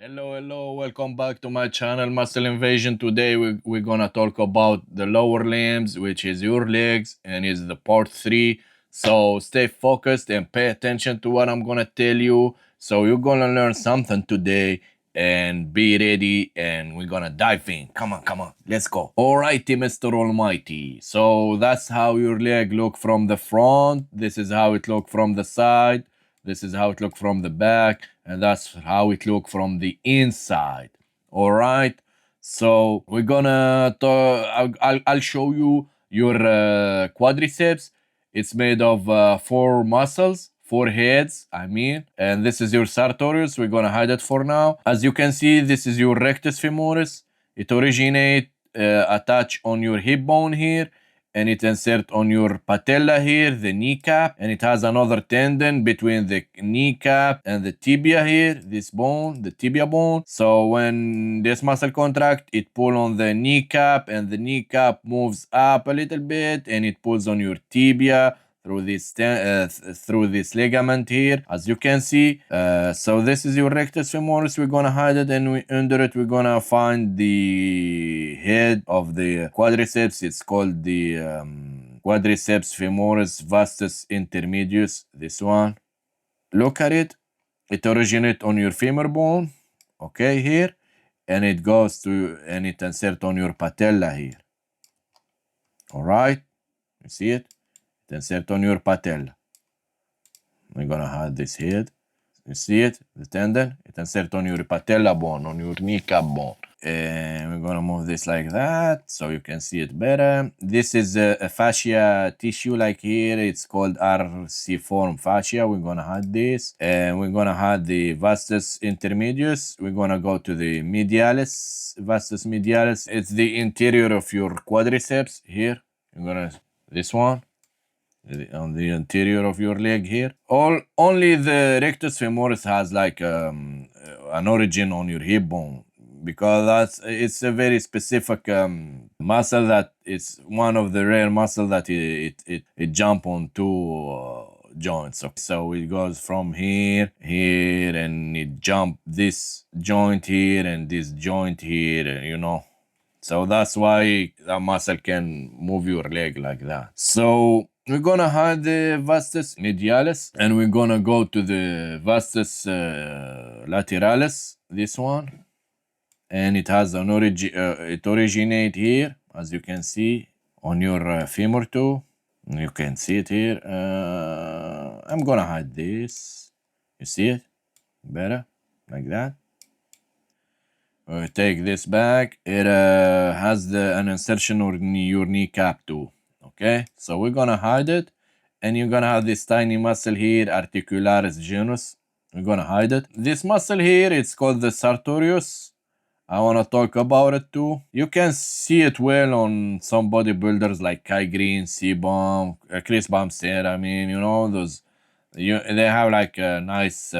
Hello, welcome back to my channel Muscle Invasion. Today we're gonna talk about the lower limbs, which is your legs, and is the part 3. So stay focused and pay attention to what I'm gonna tell you. So you're gonna learn something today and be ready, and we're gonna dive in. Come on, let's go. Alrighty, Mr. Almighty. So that's how your leg look from the front. This is how it look from the side. This is how it look from the back, and that's how it look from the inside. All right. So we're gonna talk. I'll show you your quadriceps. It's made of 4 muscles, 4 heads. I mean, and this is your sartorius. We're gonna hide it for now. As you can see, this is your rectus femoris. It originate attach on your hip bone here, and it insert on your patella here, the kneecap, and it has another tendon between the kneecap and the tibia here, this bone, the tibia bone. So when this muscle contract, it pull on the kneecap, and the kneecap moves up a little bit, and it pulls on your tibia through this ligament here, as you can see. So this is your rectus femoris. We're gonna hide it, and under it we're gonna find the head of the quadriceps. It's called the quadriceps femoris vastus intermedius. This one. Look at it. It originates on your femur bone, okay, here, and it goes to and it insert on your patella here. All right, you see it. Insert on your patella. We're gonna hide this head. You see it? The tendon. It insert on your patella bone, on your kneecap bone. And we're gonna move this like that so you can see it better. This is a fascia tissue, like here. It's called arciform fascia. We're gonna hide this. And we're gonna hide the vastus intermedius. We're gonna go to the medialis, vastus medialis. It's the interior of your quadriceps here. You're gonna, this one. On the interior of your leg here. Only the rectus femoris has like an origin on your hip bone, because it's a very specific muscle that it's one of the rare muscle that it jump on two joints. So it goes from here, and it jump this joint here and this joint here, you know. So that's why that muscle can move your leg like that. So we're gonna hide the vastus medialis, and we're gonna go to the vastus lateralis, this one. And it has an it originate here, as you can see, on your femur too. You can see it here. I'm gonna hide this. You see it? Better? Like that. We take this back. It has an insertion on your kneecap too. Okay, so we're gonna hide it, and you're gonna have this tiny muscle here, articularis genus. We're gonna hide it. This muscle here, it's called the sartorius. I wanna talk about it too. You can see it well on some bodybuilders like Kai Green, C-Bomb, Chris Bumstead. I mean, you know, they have like a nice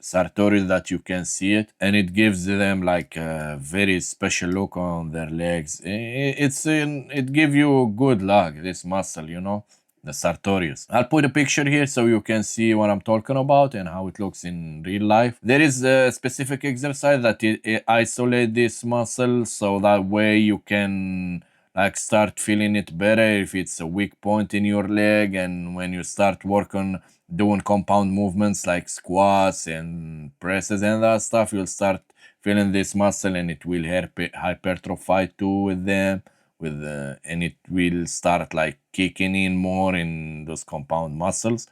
sartorius that you can see it, and it gives them like a very special look on their legs. It gives you good luck, this muscle, you know, the sartorius. I'll put a picture here so you can see what I'm talking about and how it looks in real life. There is a specific exercise that it isolate this muscle, so that way you can like start feeling it better if it's a weak point in your leg. And when you start working doing compound movements like squats and presses and that stuff, you'll start feeling this muscle, and it will hypertrophy too with them, and it will start like kicking in more in those compound muscles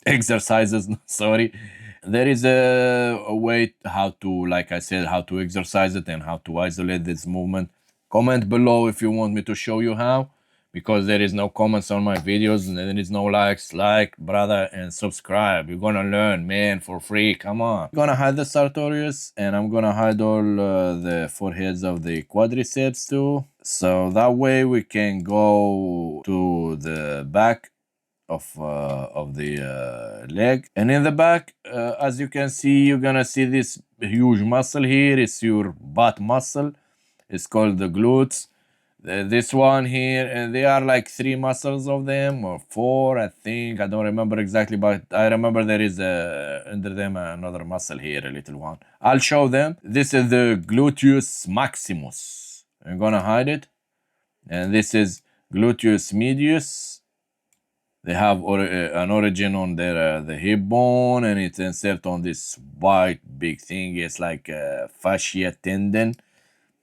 exercises. Sorry. There is a way how to, like I said, how to exercise it and how to isolate this movement. Comment below if you want me to show you how, because there is no comments on my videos and there is no likes. Like, brother, and subscribe. You're gonna learn, man, for free. Come on. I'm gonna hide the sartorius, and I'm gonna hide all the foreheads of the quadriceps too, so that way we can go to the back of the leg. And in the back, as you can see, you're gonna see this huge muscle here. It's your butt muscle. It's called the glutes. This one here, and they are like 3 muscles of them or 4, I think. I don't remember exactly, but I remember there is under them another muscle here, a little one. I'll show them. This is the gluteus maximus. I'm gonna hide it, and this is gluteus medius. They have an origin on their the hip bone, and it's inserted on this white big thing. It's like a fascia tendon.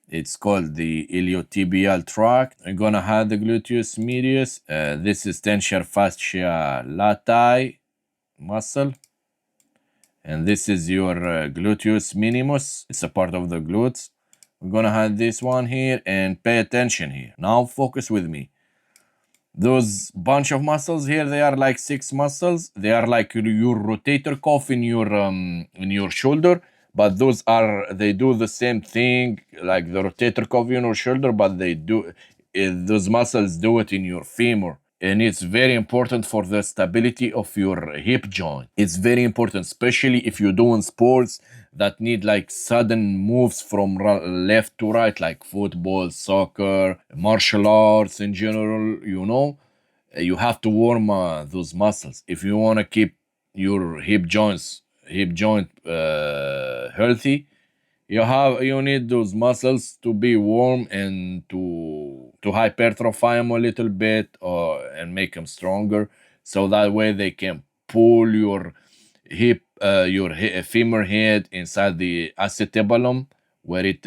It's called the iliotibial tract. I'm gonna have the gluteus medius. This is tensor fascia lati muscle. And this is your gluteus minimus. It's a part of the glutes. We're gonna have this one here and pay attention here. Now focus with me. Those bunch of muscles here, they are like 6 muscles. They are like your rotator cuff in your shoulder, but they do the same thing like the rotator cuff in your shoulder, but those muscles do it in your femur. And it's very important for the stability of your hip joint. It's very important, especially if you're doing sports that need like sudden moves from left to right, like football, soccer, martial arts in general. You have to warm those muscles if you want to keep your hip joint healthy. You need those muscles to be warm and to hypertrophy them a little bit, and make them stronger, so that way they can pull your femur head inside the acetabulum where it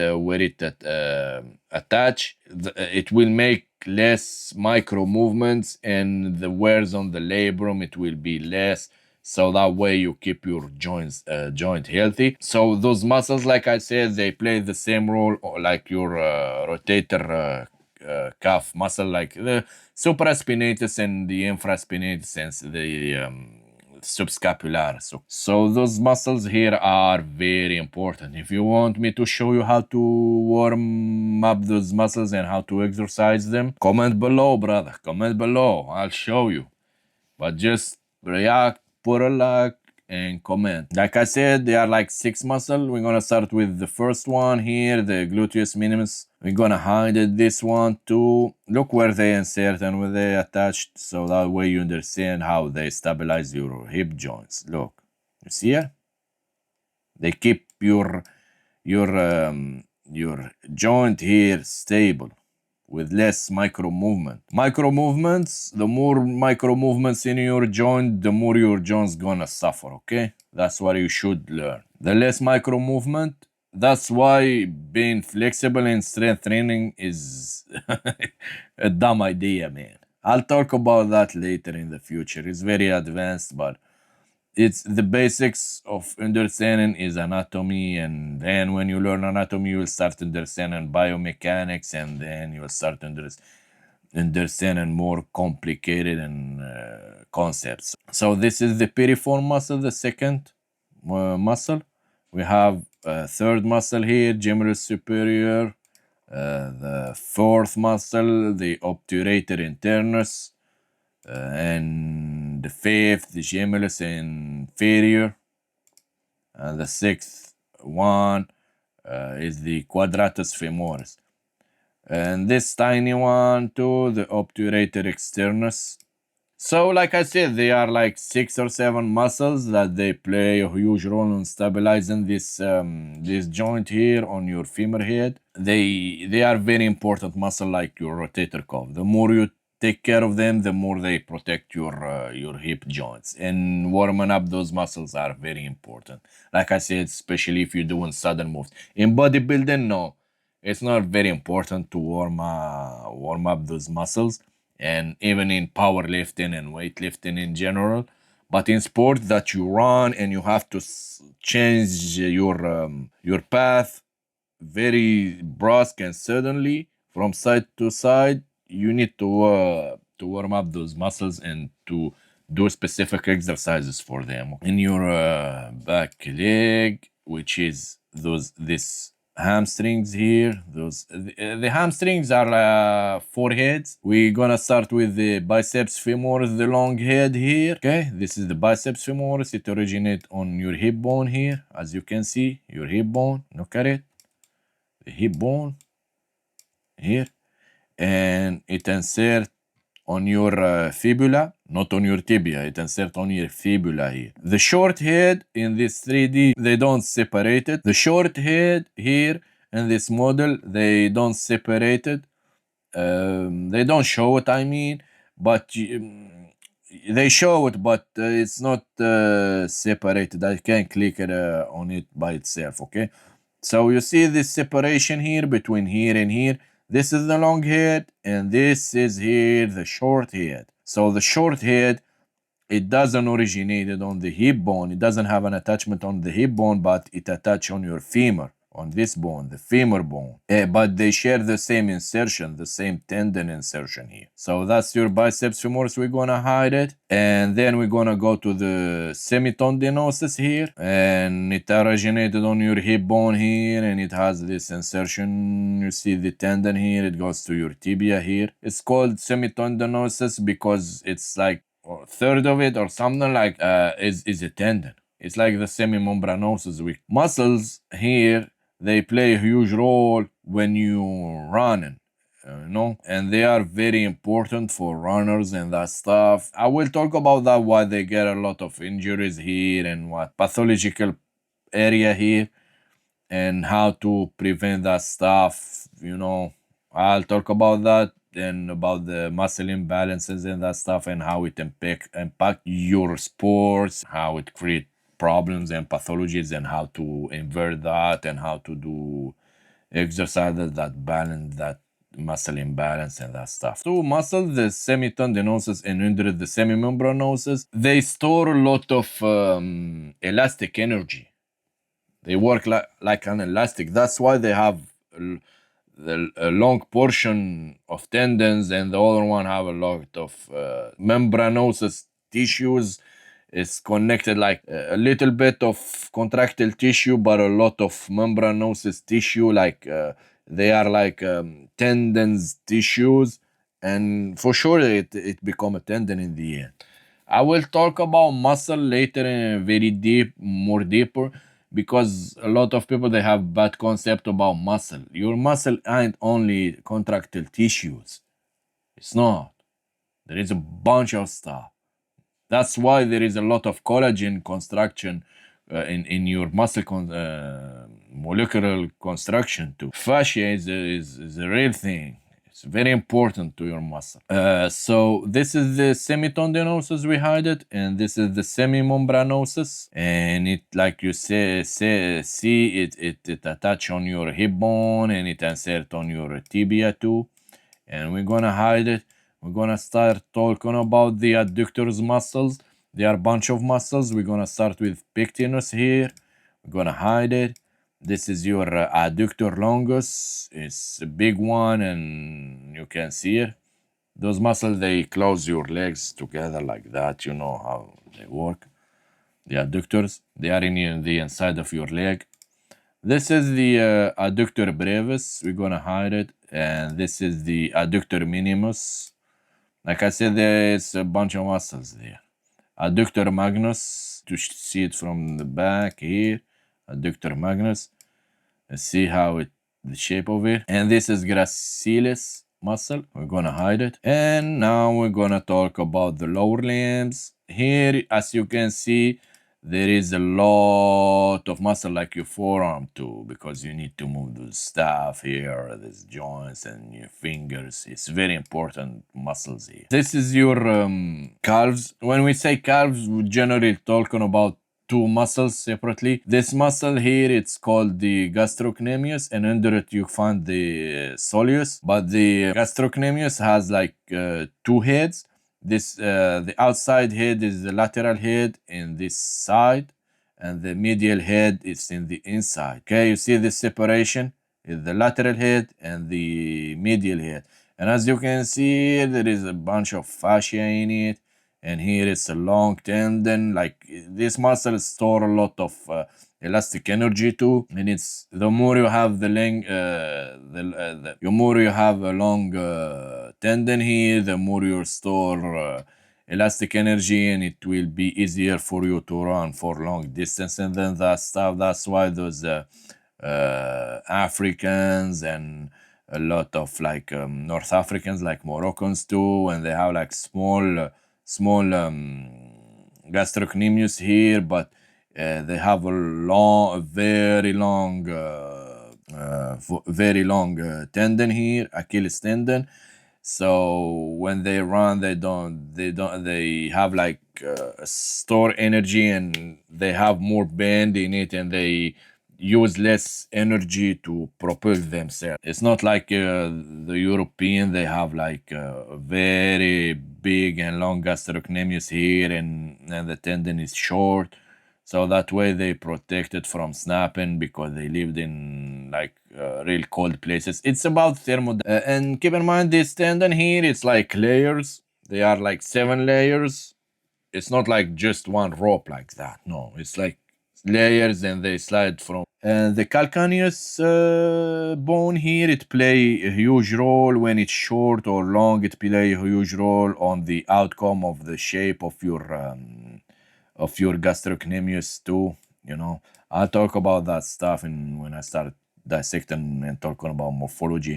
attach. It will make less micro movements, and the wears on the labrum it will be less, so that way you keep your joint healthy. So those muscles, like I said, they play the same role like your rotator cuff muscle, like the supraspinatus and the infraspinatus and the subscapular. So those muscles here are very important. If you want me to show you how to warm up those muscles and how to exercise them, comment below, brother. Comment below. I'll show you. But just react, put a like, and comment. Like I said, they are like 6 muscles. We're gonna start with the first one here, the gluteus minimus. We're gonna hide this one too. Look where they insert and where they attached, so that way you understand how they stabilize your hip joints. Look, you see it? They keep your joint here stable with less micro movement. The more micro movements in your joint, the more your joint's gonna suffer, okay? That's what you should learn. The less micro movement, that's why being flexible and strength training is a dumb idea, man. I'll talk about that later in the future. It's very advanced, but it's the basics of understanding is anatomy, and then when you learn anatomy, you will start understanding biomechanics, and then you will start understanding more complicated and concepts. So this is the piriform muscle, the second muscle. We have a third muscle here, gemellus superior. The fourth muscle, the obturator internus. And the fifth, the gemellus inferior. And the sixth one is the quadratus femoris. And this tiny one too, the obturator externus. So like I said, they are like 6 or 7 muscles that they play a huge role in stabilizing this joint here on your femur head. They are very important muscle like your rotator cuff. The more you take care of them, the more they protect your hip joints. And warming up those muscles are very important. Like I said, especially if you're doing sudden moves. In bodybuilding, no, it's not very important to warm up those muscles, and even in powerlifting and weightlifting in general. But in sport that you run and you have to change your path very brusque and suddenly from side to side, you need to warm up those muscles and to do specific exercises for them. In your back leg, which is this hamstrings here, the hamstrings are 4 heads. We're gonna start with the biceps femoris, the long head here. Okay, this is the biceps femoris. It originates on your hip bone here, as you can see, your hip bone. Look at it, the hip bone here. and it insert on your fibula, not on your tibia. It insert on your fibula here. The short head in this 3D, they don't separate it. The short head here in this model, they don't separate it. They don't show it, I mean, but they show it, but it's not separated. I can click it on it by itself, okay? So you see this separation here between here and here. This is the long head, and this is here the short head. So the short head, it doesn't originate on the hip bone. It doesn't have an attachment on the hip bone, but it attach on your femur, on this bone, the femur bone. But they share the same insertion, the same tendon insertion here. So that's your biceps femoris. We're gonna hide it. And then we're gonna go to the semitendinosus here. And it originated on your hip bone here, and it has this insertion. You see the tendon here, it goes to your tibia here. It's called semitendinosus because it's like a third of it or something like is a tendon. It's like the semimembranosus. Muscles here, they play a huge role when you're running, and they are very important for runners and that stuff. I will talk about that, why they get a lot of injuries here and what pathological area here and how to prevent that stuff. I'll talk about that and about the muscle imbalances and that stuff and how it impact your sports, how it create problems and pathologies, and how to invert that and how to do exercises that balance that muscle imbalance and that stuff. So muscles, the semitendinosus and under the semimembranosus, they store a lot of elastic energy. They work like an elastic. That's why they have a long portion of tendons, and the other one have a lot of membranosus tissues. It's connected like a little bit of contractile tissue, but a lot of membranosus tissue, like they are like tendons tissues, and for sure it become a tendon in the end. I will talk about muscle later in very more deeper, because a lot of people, they have bad concept about muscle. Your muscle ain't only contractile tissues. It's not. There is a bunch of stuff. That's why there is a lot of collagen construction in your muscle molecular construction too. Fascia is a real thing. It's very important to your muscle. So this is the semitendinosus, we hide it, and this is the semimembranosus, and it, like you see it attach on your hip bone, and it insert on your tibia too, and we're gonna hide it. We're gonna start talking about the adductors muscles. There are a bunch of muscles. We're gonna start with pectinus here. We're gonna hide it. This is your adductor longus. It's a big one, and you can see it. Those muscles, they close your legs together like that. You know how they work. The adductors, they are in the inside of your leg. This is the adductor brevis. We're gonna hide it. And this is the adductor minimus. Like I said, there's a bunch of muscles there. Adductor magnus, to see it from the back here. Adductor magnus. Let's see how the shape of it. And this is gracilis muscle. We're gonna hide it. And now we're gonna talk about the lower limbs. Here, as you can see, there is a lot of muscle like your forearm too, because you need to move the stuff here, these joints and your fingers. It's very important muscles here. This is your calves. When we say calves, we're generally talking about two muscles separately. This muscle here, it's called the gastrocnemius, and under it you find the soleus. But the gastrocnemius has like two heads. This the outside head is the lateral head in this side, and the medial head is in the inside. Okay, you see the separation is the lateral head and the medial head. And as you can see, there is a bunch of fascia in it, and here it's a long tendon. Like this muscle store a lot of elastic energy too, and it's the more you have the more you have a long tendon here, the more you store elastic energy, and it will be easier for you to run for long distance and then that stuff. That's why those Africans and a lot of like North Africans, like Moroccans too, and they have like small gastrocnemius here, but they have a very long, tendon here, Achilles tendon. So when they run, they have like store energy, and they have more bend in it, and they use less energy to propel themselves. It's not like the European, they have like very big and long gastrocnemius here, and the tendon is short. So that way they protect it from snapping because they lived in like real cold places. It's about and keep in mind this tendon here, it's like layers. They are like 7 layers. It's not like just one rope like that. No, it's like layers, and they slide from. And the calcaneus bone here, it play a huge role when it's short or long. It play a huge role on the outcome of the shape of your gastrocnemius too. You know, I'll talk about that stuff when I start dissecting and talking about morphology.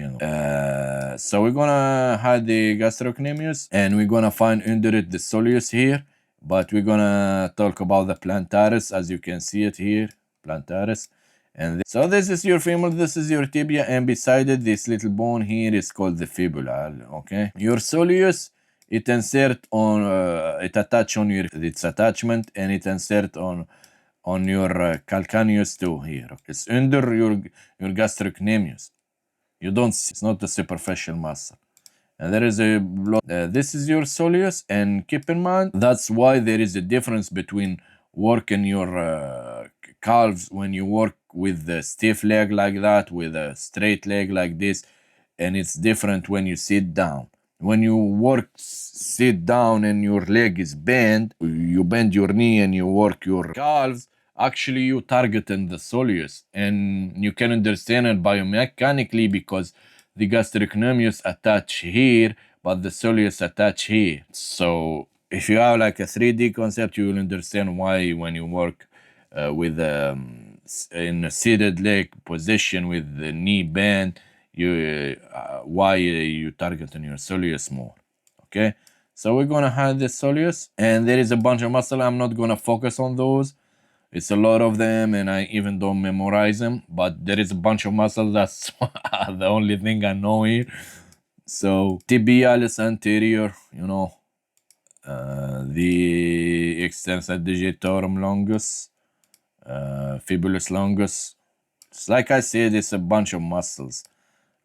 So we're gonna hide the gastrocnemius, and we're gonna find under it the soleus here. But we're gonna talk about the plantaris, as you can see it here, plantaris. And so this is your femur, this is your tibia, and beside it, this little bone here is called the fibula. Okay, your soleus, it insert on it attach on your its attachment, and it insert on your calcaneus too here. It's under your gastrocnemius. You don't see, it's not a superficial muscle. And there is a this is your soleus, and keep in mind that's why there is a difference between working your calves when you work with the stiff leg like that, with a straight leg like this, and it's different when you sit down. When you sit down and your leg is bent, you bend your knee and you work your calves, actually you targeting the soleus, and you can understand it biomechanically because the gastrocnemius attach here, but the soleus attach here. So if you have like a 3D concept, you will understand why when you work with in a seated leg position with the knee bent, why you target on your soleus more. Okay, so we're gonna have the soleus, and there is a bunch of muscle. I'm not gonna focus on those. It's a lot of them, and I even don't memorize them. But there is a bunch of muscle. That's the only thing I know here. So tibialis anterior, the extensor digitorum longus, fibulus longus. It's like I said, it's a bunch of muscles.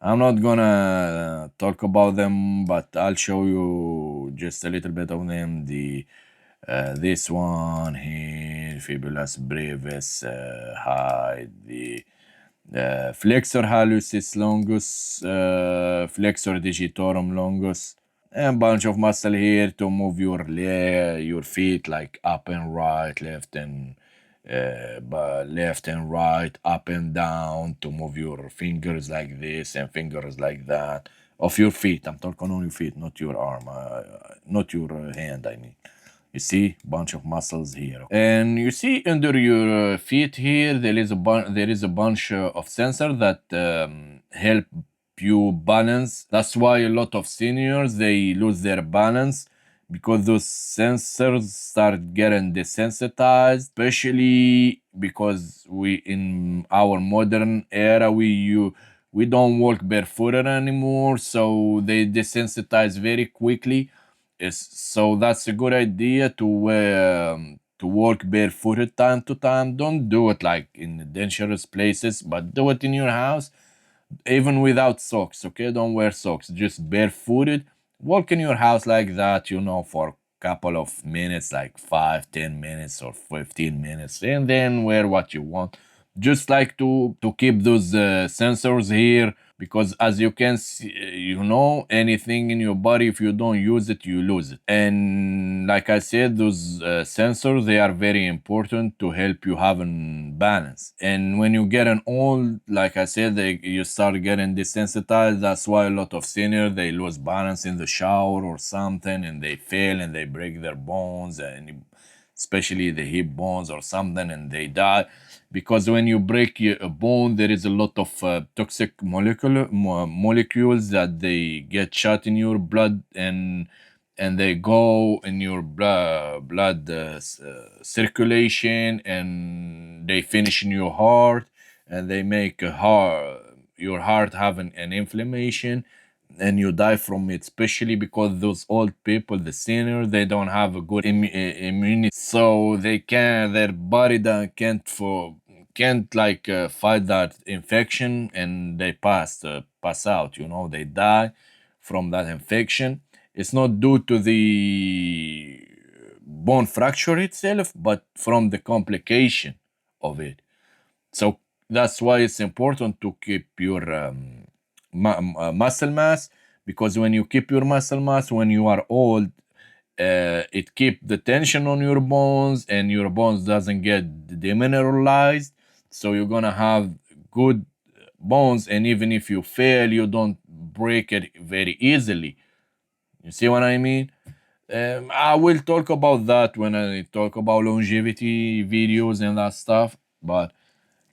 I'm not gonna talk about them, but I'll show you just a little bit of them. This one here, fibulus brevis, hide the flexor hallucis longus, flexor digitorum longus, and a bunch of muscle here to move your feet like up and right, left and right, up and down, to move your fingers like this and fingers like that of your feet. I'm talking on your feet, not your arm, not your hand. I mean, you see, bunch of muscles here, and you see under your feet here there is a bunch of sensors that help you balance. That's why a lot of seniors, they lose their balance because those sensors start getting desensitized, especially because we in our modern era we don't walk barefooted anymore, so they desensitize very quickly. So that's a good idea to walk barefooted time to time. Don't do it like in dangerous places, but do it in your house, even without socks. Okay, don't wear socks, just barefooted. Walk in your house like that, for a couple of minutes, like 5, 10 minutes, or 15 minutes, and then wear what you want. Just like to keep those sensors here, because as you can see, anything in your body, if you don't use it, you lose it. And like I said, those sensors, they are very important to help you have a balance. And when you get an old, like I said, you start getting desensitized. That's why a lot of seniors, they lose balance in the shower or something, and they fail and they break their bones, and especially the hip bones or something, and they die. because when you break a bone, there is a lot of toxic molecules that they get shot in your blood, and they go in your blood circulation, and they finish in your heart, and they make your heart have an inflammation, and you die from it, especially because those old people, the senior, they don't have a good immunity, so they can their body can't like fight that infection, and they pass out, you know, they die from that infection. It's not due to the bone fracture itself, but from the complication of it. So that's why it's important to keep your muscle mass, because when you keep your muscle mass when you are old, it keep the tension on your bones, and your bones doesn't get demineralized, so you're gonna have good bones, and even if you fail, you don't break it very easily. You see what I mean? I will talk about that when I talk about longevity videos and that stuff, but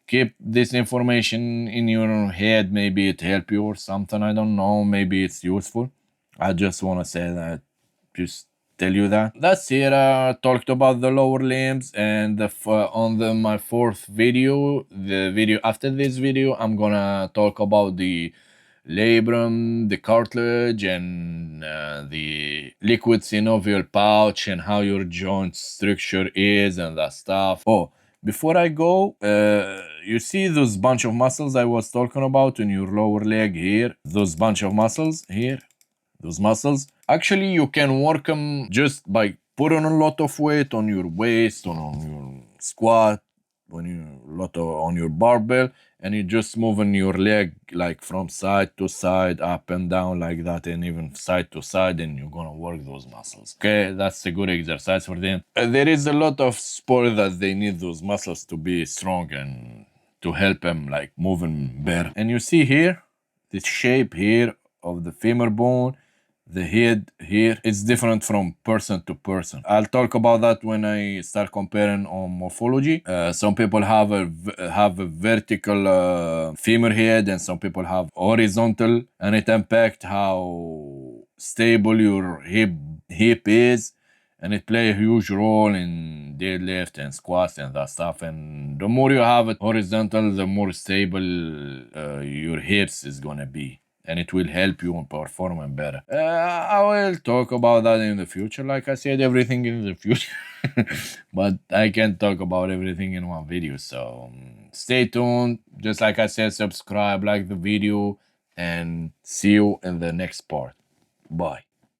keep this information in your head. Maybe it help you or something. I don't know. Maybe it's useful. I just want to say that. Just tell you that. That's it. I talked about the lower limbs, and on my fourth video, the video after this video, I'm gonna talk about the labrum, the cartilage, and the liquid synovial pouch, and how your joint structure is and that stuff. Oh, before I go, you see those bunch of muscles I was talking about in your lower leg here? Those bunch of muscles here? Those muscles? Actually, you can work them just by putting a lot of weight on your waist, on your squat, when you on your barbell, and you just moving your leg like from side to side, up and down like that, and even side to side, and you're gonna work those muscles. Okay, that's a good exercise for them. There is a lot of sport that they need those muscles to be strong and to help them like moving better. And you see here, this shape here of the femur bone, the head here, it's different from person to person. I'll talk about that when I start comparing on morphology. Some people have a vertical femur head, and some people have horizontal, and it impacts how stable your hip is, and it play a huge role in deadlift and squats and that stuff. And the more you have it horizontal, the more stable your hips is gonna be, and it will help you in performing better. I will talk about that in the future. Like I said, everything in the future, but I can't talk about everything in one video. So stay tuned. Just like I said, subscribe, like the video, and see you in the next part. Bye.